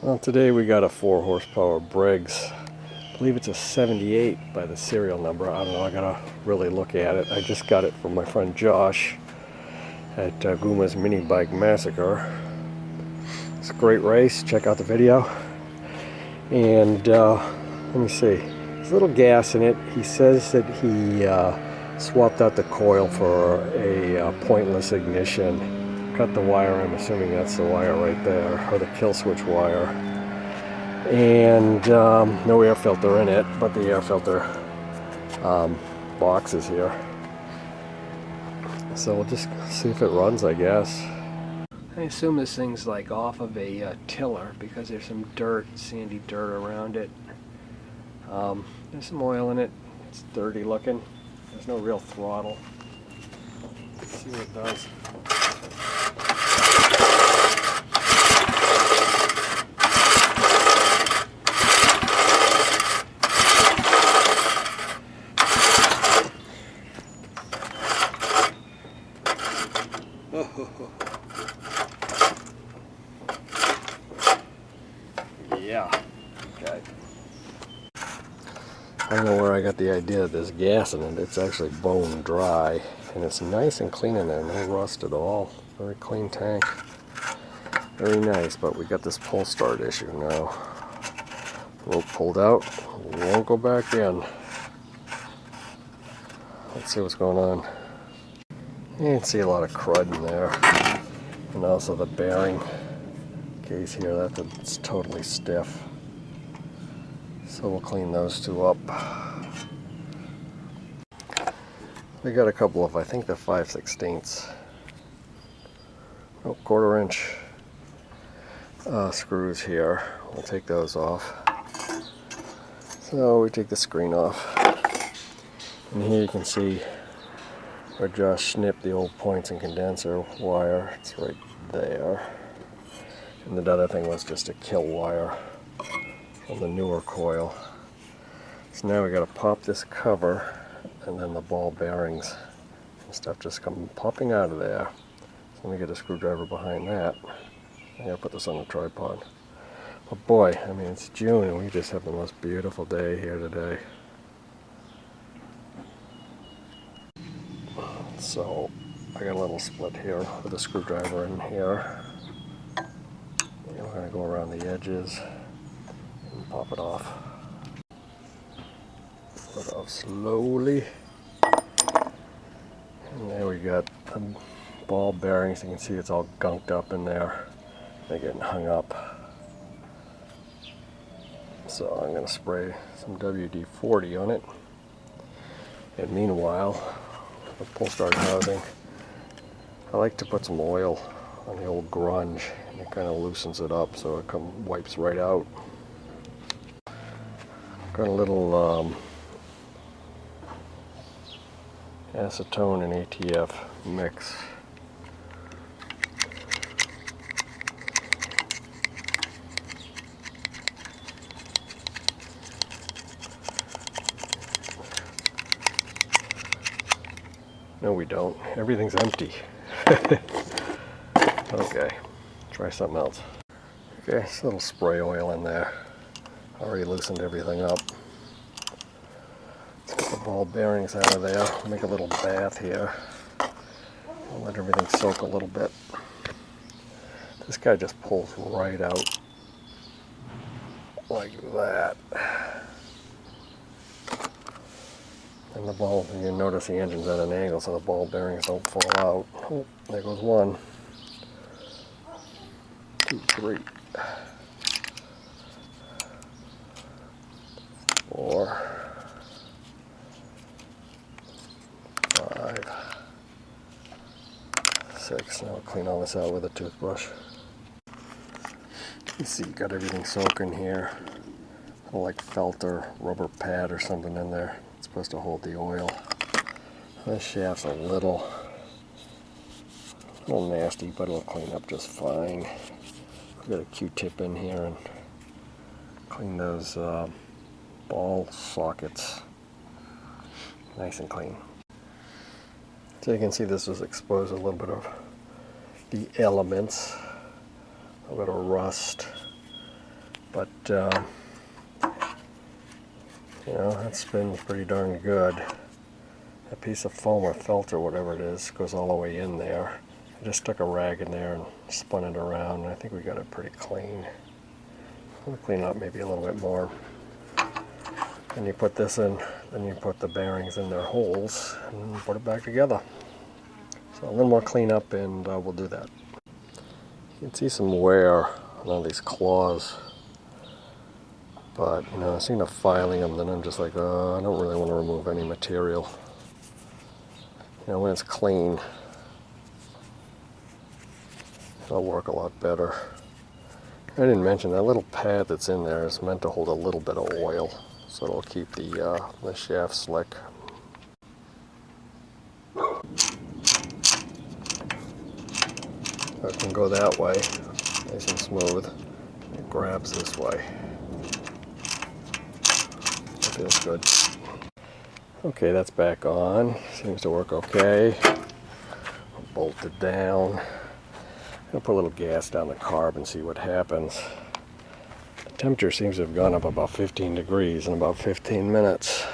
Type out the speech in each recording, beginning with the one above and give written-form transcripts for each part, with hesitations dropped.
Well, today we got a 4 horsepower Briggs. I believe it's a 78 by the serial number. I don't know, I gotta really look at it. I just got it from my friend Josh at Guma's Mini Bike Massacre. It's a great race. Check out the video. And let me see. There's a little gas in it. He says that he swapped out the coil for a pointless ignition. Cut the wire, I'm assuming that's the wire right there, or the kill switch wire. And no air filter in it, but the air filter box is here. So we'll just see if it runs, I guess. I assume this thing's like off of a tiller because there's some dirt, sandy dirt around it. There's some oil in it. It's dirty looking. There's no real throttle. Let's see what it does. Yeah, okay. I don't know where I got the idea that there's gas in it. It's actually bone dry, and it's nice and clean in there, no rust at all. Very clean tank. Very nice, but we got this pull start issue now. Rope pulled out, won't go back in. Let's see what's going on. You can see a lot of crud in there, and also the bearing case here, that's totally stiff. So we'll clean those two up. We got a couple of, I think they're 5/16, oh, 1/4 inch screws here. We'll take those off. So we take the screen off. And here you can see where Josh snipped the old points and condenser wire. It's right there. And the other thing was just a kill wire from the newer coil. So now we got to pop this cover, and then the ball bearings and stuff just come popping out of there. So let me get a screwdriver behind that. I gotta put this on a tripod. But boy, I mean, it's June and we just have the most beautiful day here today. So I got a little split here with a screwdriver in here. We're going to go around the edges and pop it off. Put it off slowly. And there we got the ball bearings. You can see it's all gunked up in there. They're getting hung up. So I'm going to spray some WD-40 on it. And meanwhile, the pull start housing, I like to put some oil on the old grunge, and it kind of loosens it up so it wipes right out. Got a little acetone and ATF mix. No, we don't. Everything's empty. Okay, try something else. Okay, just a little spray oil in there. Already loosened everything up. Let's get the ball bearings out of there. Make a little bath here. I'll let everything soak a little bit. This guy just pulls right out like that. And the ball, you notice the engine's at an angle so the ball bearings don't fall out. Oh, there goes 1, 2, 3, 4, 5, 6. Now we'll clean all this out with a toothbrush. You see, you got everything soaking here. Like felt or rubber pad or something in there. It's supposed to hold the oil. This shaft's a little nasty, but it'll clean up just fine. I've got a Q-tip in here and clean those ball sockets nice and clean. So you can see this was exposed a little bit of the elements, a little rust, But you know, that spins pretty darn good. That piece of foam or felt or whatever it is goes all the way in there. I just stuck a rag in there and spun it around, and I think we got it pretty clean. We'll clean it up maybe a little bit more. And you put this in, then you put the bearings in their holes and put it back together. So a little more cleanup and we'll do that. You can see some wear on all these claws. But, you know, I seen the filing them, then I'm just like, I don't really want to remove any material. You know, when it's clean, it'll work a lot better. I didn't mention that little pad that's in there is meant to hold a little bit of oil, so it'll keep the shaft slick. It can go that way, nice and smooth. It grabs this way. That feels good. Okay, that's back on. Seems to work okay. Bolt it down. I'm going to put a little gas down the carb and see what happens. The temperature seems to have gone up about 15 degrees in about 15 minutes.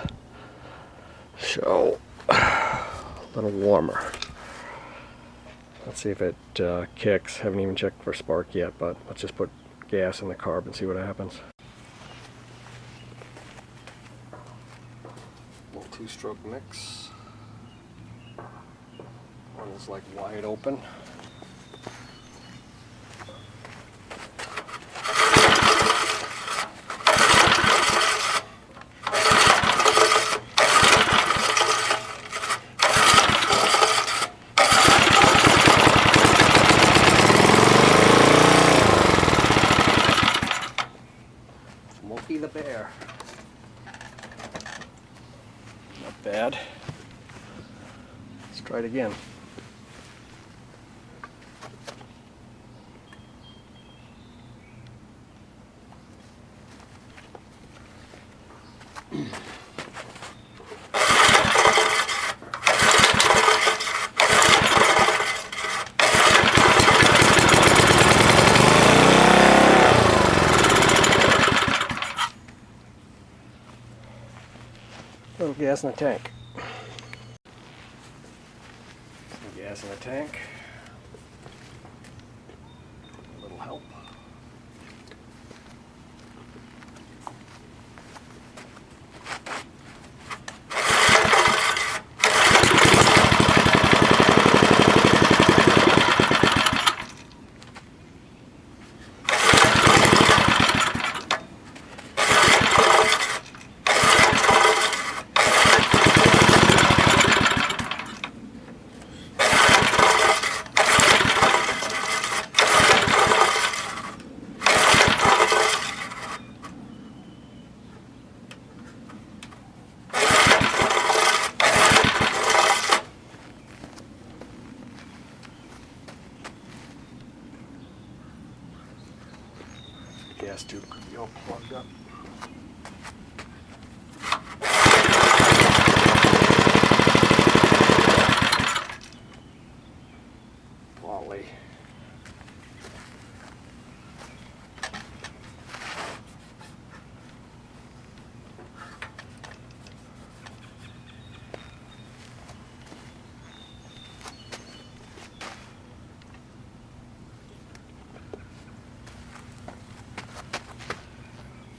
So, a little warmer. Let's see if it kicks. Haven't even checked for spark yet, but let's just put gas in the carb and see what happens. A little two-stroke mix. One is like wide open. Smokey the Bear. Not bad. Let's try it again. A little gas in the tank. Some gas in the tank. A little help. Gas tube could be all plugged up. Wally.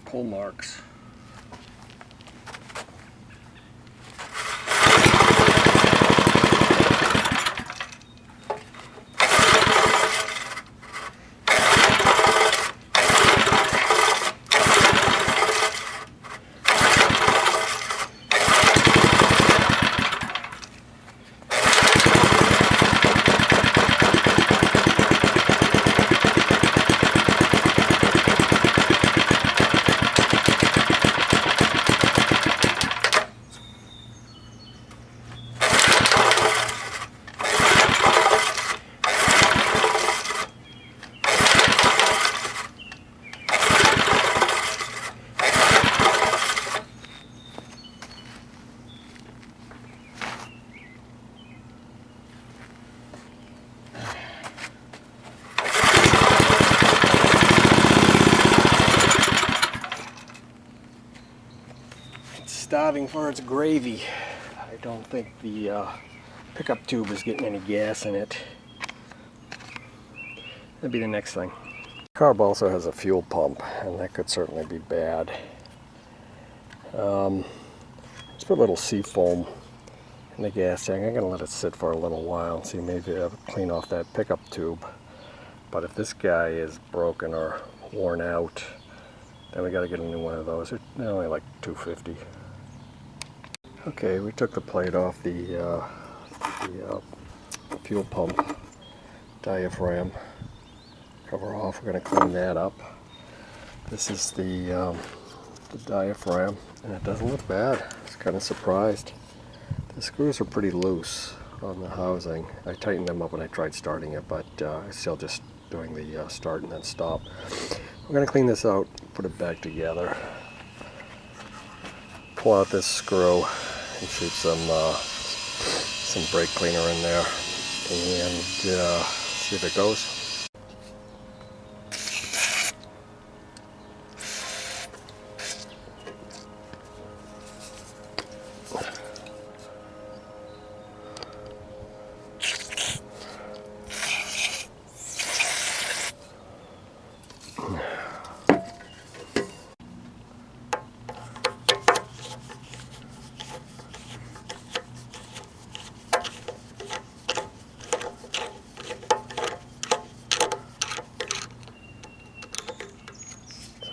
Pull marks. driving for its gravy. I don't think the pickup tube is getting any gas in it. That'd be the next thing. The carb also has a fuel pump, and that could certainly be bad. Let's put a little sea foam in the gas tank. I'm going to let it sit for a little while and see, maybe I'll clean off that pickup tube. But if this guy is broken or worn out, then we got to get a new one of those. They're only like $2.50. Okay, we took the plate off the fuel pump diaphragm cover off. We're going to clean that up. This is the diaphragm, and it doesn't look bad. I was kind of surprised. The screws are pretty loose on the housing. I tightened them up when I tried starting it, but I'm still just doing the start and then stop. We're going to clean this out, put it back together, pull out this screw and shoot some brake cleaner in there, and see if it goes.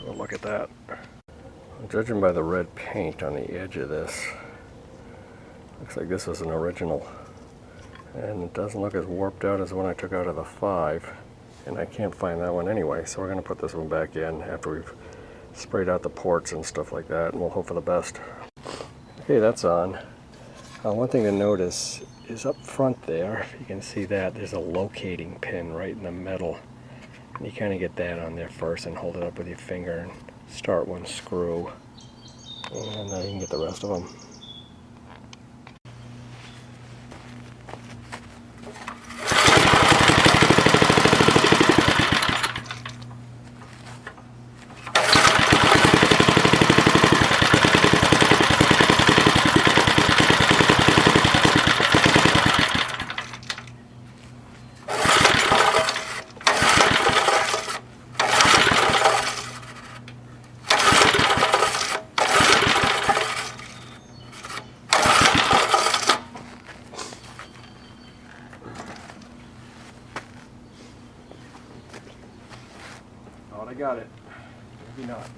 Look at that. Judging by the red paint on the edge of this, looks like this was an original. And it doesn't look as warped out as the one I took out of the 5. And I can't find that one anyway, so we're going to put this one back in after we've sprayed out the ports and stuff like that, and we'll hope for the best. Okay, that's on. One thing to notice is up front there, if you can see that, there's a locating pin right in the middle. You kind of get that on there first and hold it up with your finger and start one screw, and then you can get the rest of them. I got it. Maybe not.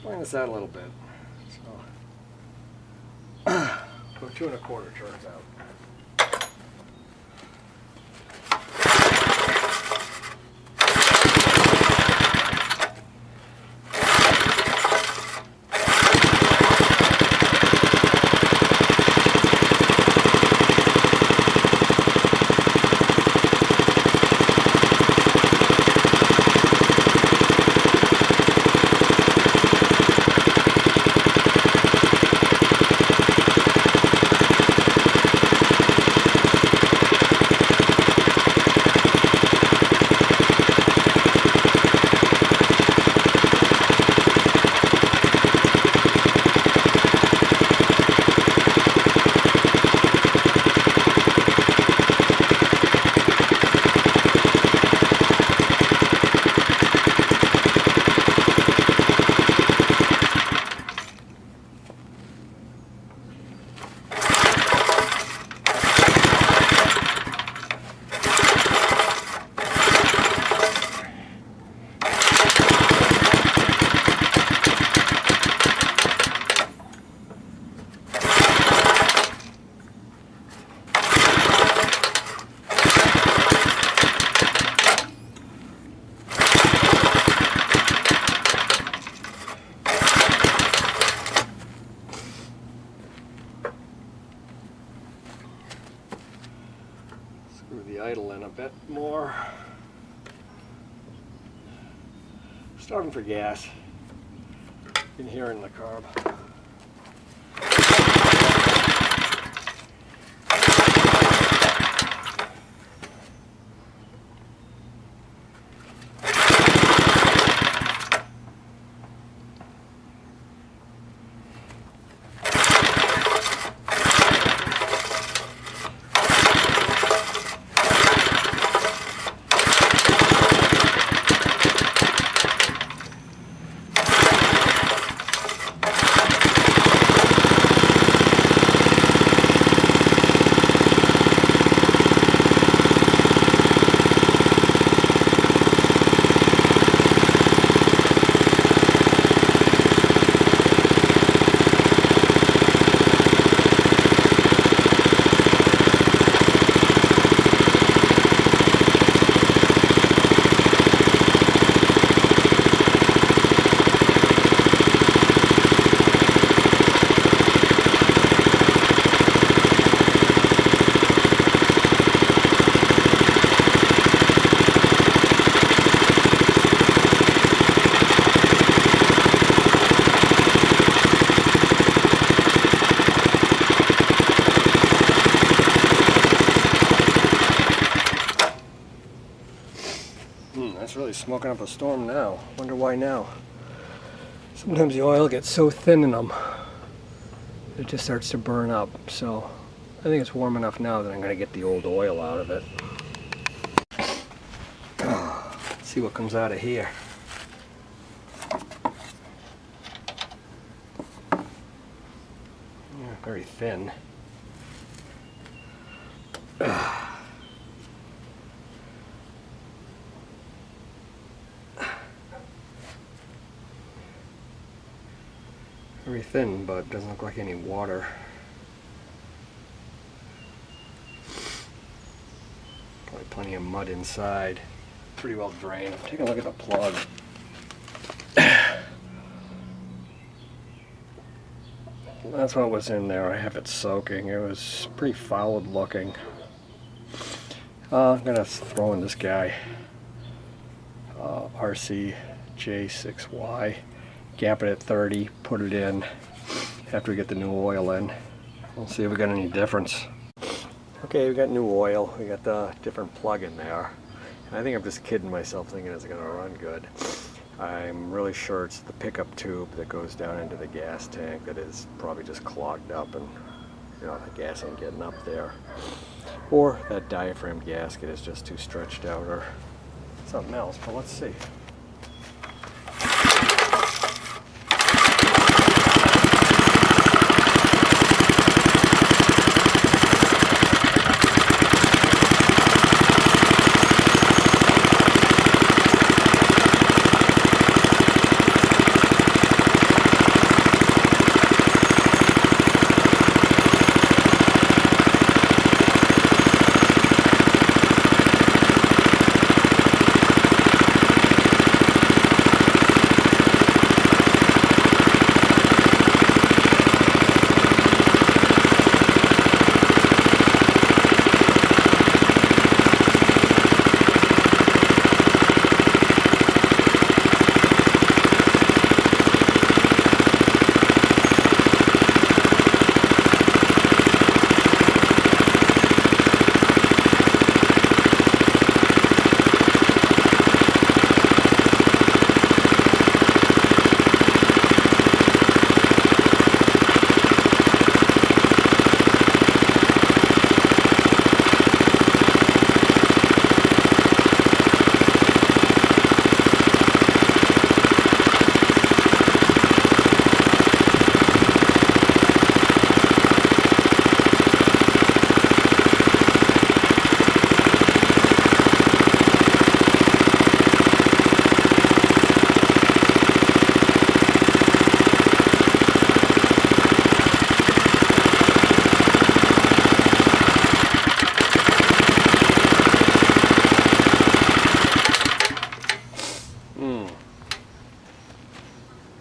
Line this out a little bit. So, go 2 1/4 turns out. Screw the idle in a bit more. Starting for gas. You can hear it in the carb. That's really smoking up a storm now. Wonder why now. Sometimes the oil gets so thin in them, it just starts to burn up. So I think it's warm enough now that I'm going to get the old oil out of it. Let's see what comes out of here. Yeah, very thin. Very thin, but doesn't look like any water. Probably plenty of mud inside. Pretty well drained. Take a look at the plug. That's what was in there. I have it soaking. It was pretty foul looking. I'm gonna throw in this guy, RCJ6Y. Gap it at 30, put it in after we get the new oil in. We'll see if we got any difference. Okay, we got new oil. We got the different plug in there. And I think I'm just kidding myself thinking it's gonna run good. I'm really sure it's the pickup tube that goes down into the gas tank that is probably just clogged up and the gas ain't getting up there. Or that diaphragm gasket is just too stretched out or something else, but let's see.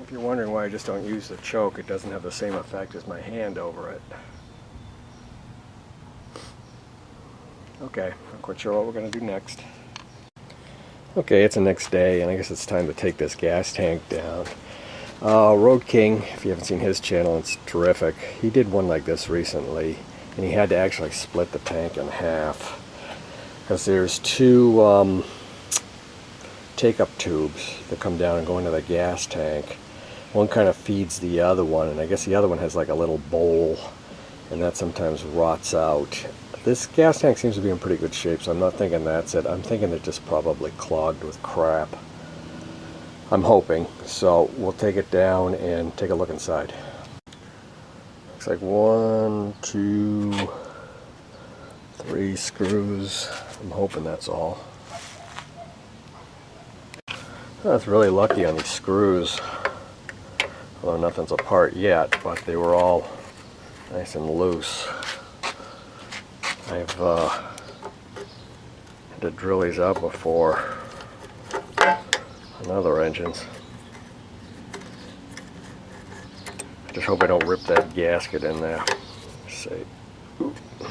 If you're wondering why I just don't use the choke, it doesn't have the same effect as my hand over it. Okay, not quite sure what we're going to do next. Okay, it's the next day, and I guess it's time to take this gas tank down. Road King, if you haven't seen his channel, it's terrific. He did one like this recently, and he had to actually split the tank in half. Because there's two take-up tubes that come down and go into the gas tank. One kind of feeds the other one, and I guess the other one has like a little bowl, and that sometimes rots out. This gas tank seems to be in pretty good shape, so I'm not thinking that's it. I'm thinking it just probably clogged with crap. I'm hoping. So we'll take it down and take a look inside. Looks like 1, 2, 3 screws. I'm hoping that's all. That's really lucky on these screws. Although nothing's apart yet, but they were all nice and loose. I've had to drill these out before on other engines. I just hope I don't rip that gasket in there. Let's see. Oop. I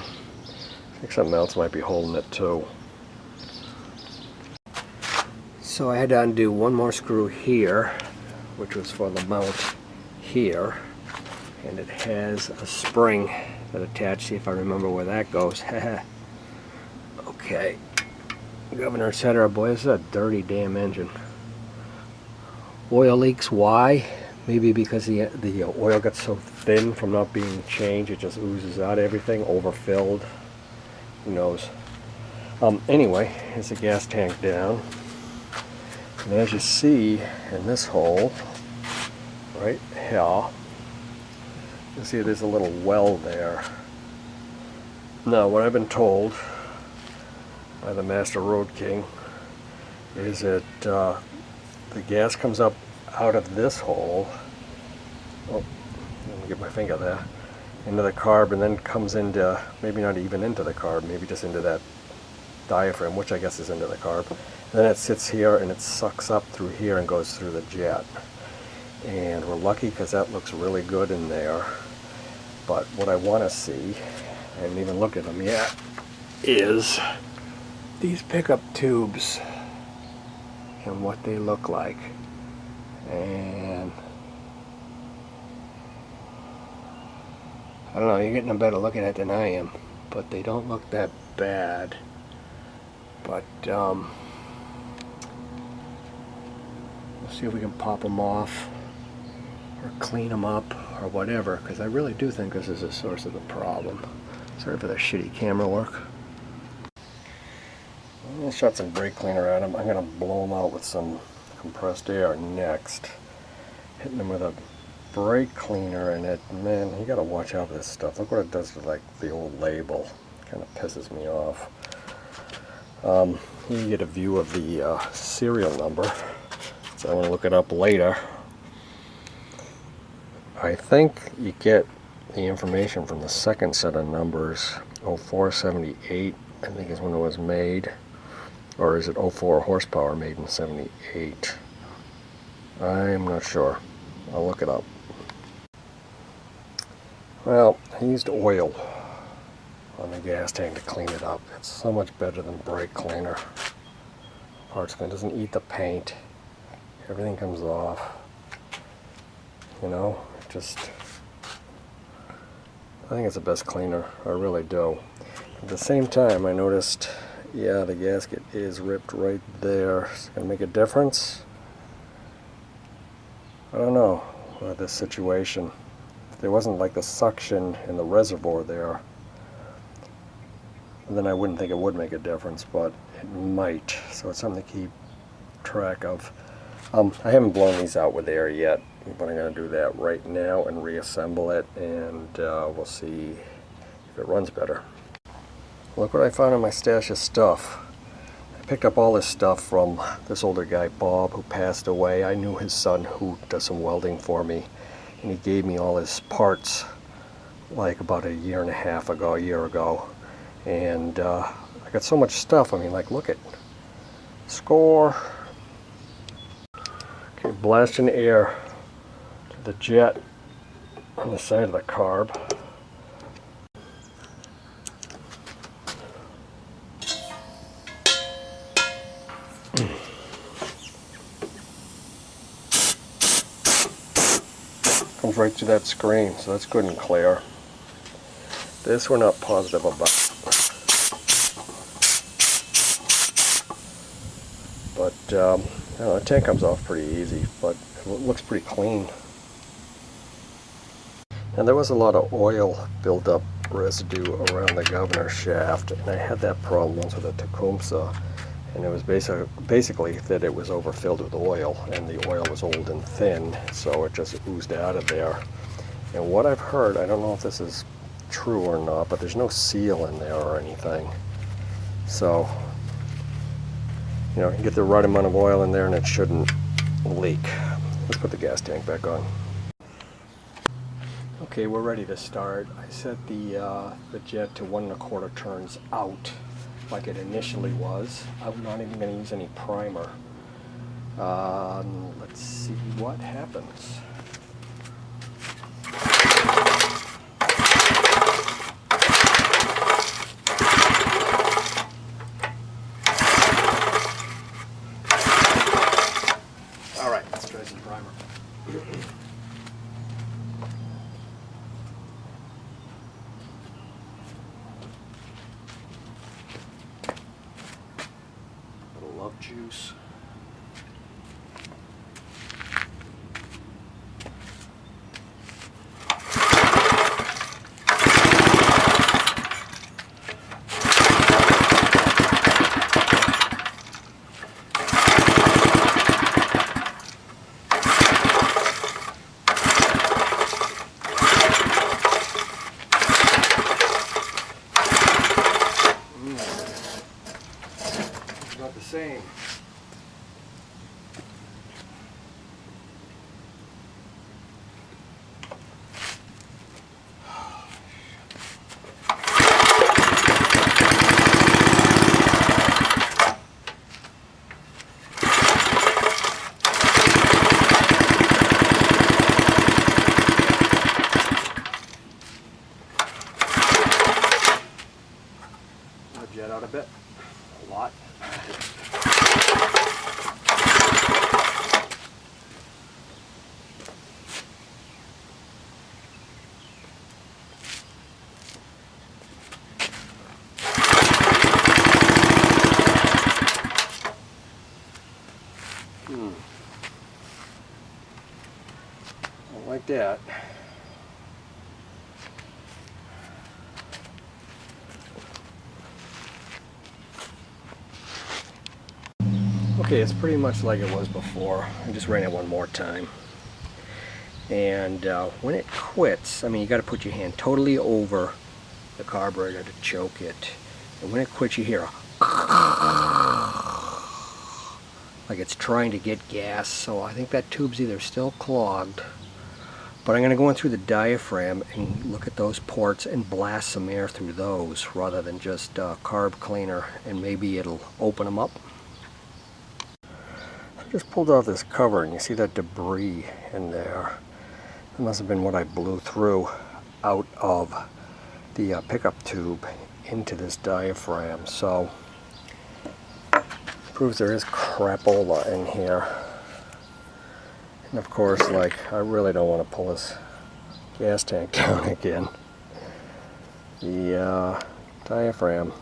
think something else might be holding it too. So I had to undo one more screw here, which was for the mount here, and it has a spring that attached. See if I remember where that goes. Okay, Governor, etc. Boy, this is a dirty damn engine. Oil leaks. Why? Maybe because the oil got so thin from not being changed, it just oozes out everything, overfilled. Who knows? Anyway, here's the gas tank down. And as you see in this hole, right here, you see there's a little well there. Now, what I've been told by the Master Road King is that the gas comes up out of this hole. Oh, let me get my finger there. Into the carb, and then comes into, maybe not even into the carb, maybe just into that diaphragm, which I guess is into the carb. Then it sits here and it sucks up through here and goes through the jet. And we're lucky because that looks really good in there. But what I want to see, I haven't even looked at them yet, is these pickup tubes and what they look like. And I don't know, you're getting a better look at it than I am, but they don't look that bad. But we'll see if we can pop them off or clean them up or whatever, because I really do think this is the source of the problem. Sorry for the shitty camera work. I'm going to shot some brake cleaner at them. I'm going to blow them out with some compressed air next. Hitting them with a brake cleaner, and it, man, you got to watch out for this stuff. Look what it does to like the old label. Kind of pisses me off. You get a view of the serial number, so I want to look it up later. I think you get the information from the second set of numbers. 0478, I think, is when it was made. Or is it 04 horsepower, made in 78? I'm not sure. I'll look it up. Well, I used oil on the gas tank to clean it up. It's so much better than brake cleaner. Parts cleaner doesn't eat the paint. Everything comes off. You know, just, I think it's the best cleaner. I really do. At the same time, I noticed, yeah, the gasket is ripped right there. It's gonna make a difference. I don't know with this situation. If there wasn't like the suction in the reservoir there, then I wouldn't think it would make a difference, but it might. So it's something to keep track of. I haven't blown these out with air yet, but I'm going to do that right now and reassemble it, and we'll see if it runs better. Look what I found in my stash of stuff. I picked up all this stuff from this older guy, Bob, who passed away. I knew his son, who does some welding for me, and he gave me all his parts like about a year ago. And I got so much stuff. I mean, like, look at, score. Okay, blasting air to the jet on the side of the carb. runs right through that screen, so that's good and clear. This we're not positive about. But you know, the tank comes off pretty easy, but it looks pretty clean. And there was a lot of oil buildup residue around the governor shaft, and I had that problem once with a Tecumseh, and it was basically that it was overfilled with oil, and the oil was old and thin, so it just oozed out of there. And what I've heard, I don't know if this is true or not, but there's no seal in there or anything. So, you know, you can get the right amount of oil in there and it shouldn't leak. Let's put the gas tank back on. Okay, we're ready to start. I set the jet to 1 1/4 turns out, like it initially was. I'm not even going to use any primer. Let's see what happens. All right, let's try some primer. Love juice. It's not the same. Jet out a bit, a lot. Like that. Okay, it's pretty much like it was before. I just ran it one more time. And when it quits, I mean, you got to put your hand totally over the carburetor to choke it. And when it quits, you hear a like it's trying to get gas. So I think that tube's either still clogged. But I'm going to go in through the diaphragm and look at those ports and blast some air through those rather than just carb cleaner, and maybe it'll open them up. I just pulled off this cover and you see that debris in there. That must have been what I blew through out of the pickup tube into this diaphragm. So proves there is crapola in here. And of course, like, I really don't want to pull this gas tank down again. The diaphragm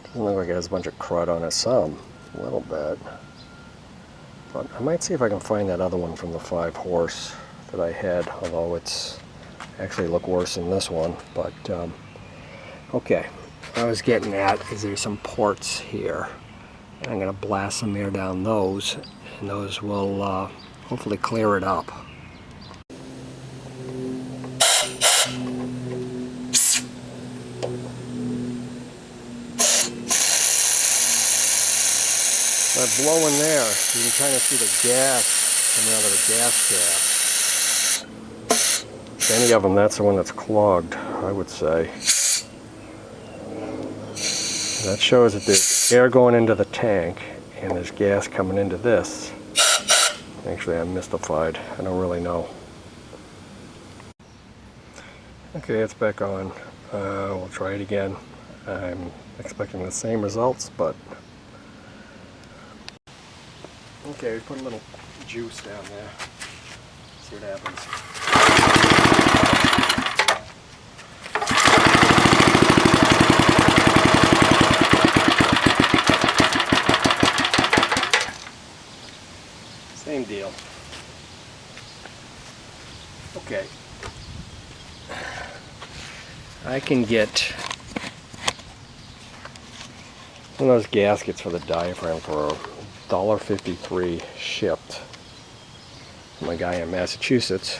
doesn't look like it has a bunch of crud on it. Some, a little bit. But I might see if I can find that other one from the 5 horse that I had, although it's actually look worse than this one. But okay, what I was getting at is there's some ports here, and I'm going to blast some air down those, and those will hopefully clear it up. By blowing there, you can kind of see the gas coming out of the gas shaft. If any of them, that's the one that's clogged, I would say. That shows that there's air going into the tank and there's gas coming into this. Actually, I'm mystified. I don't really know. Okay, it's back on. We'll try it again. I'm expecting the same results, but... Okay, we put a little juice down there. See what happens. Same deal. Okay. I can get one of those gaskets for the diaphragm for $1.53 shipped from a guy in Massachusetts.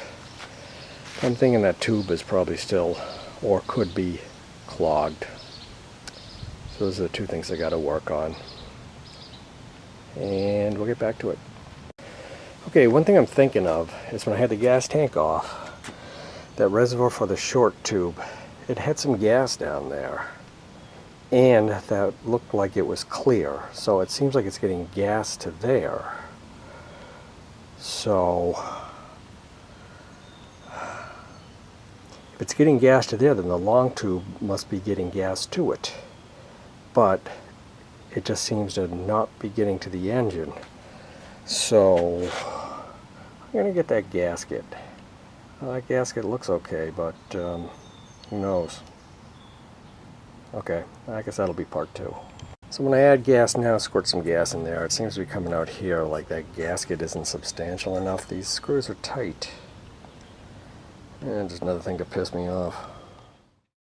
I'm thinking that tube is probably still, or could be, clogged. So those are the two things I got to work on. And we'll get back to it. Okay, one thing I'm thinking of is when I had the gas tank off, that reservoir for the short tube, it had some gas down there. And that looked like it was clear. So it seems like it's getting gas to there. So if it's getting gas to there, then the long tube must be getting gas to it. But it just seems to not be getting to the engine. So I'm going to get that gasket. That gasket looks okay, but who knows? Okay, I guess that'll be part 2. So when I add gas now, squirt some gas in there. It seems to be coming out here like that gasket isn't substantial enough. These screws are tight. And just another thing to piss me off.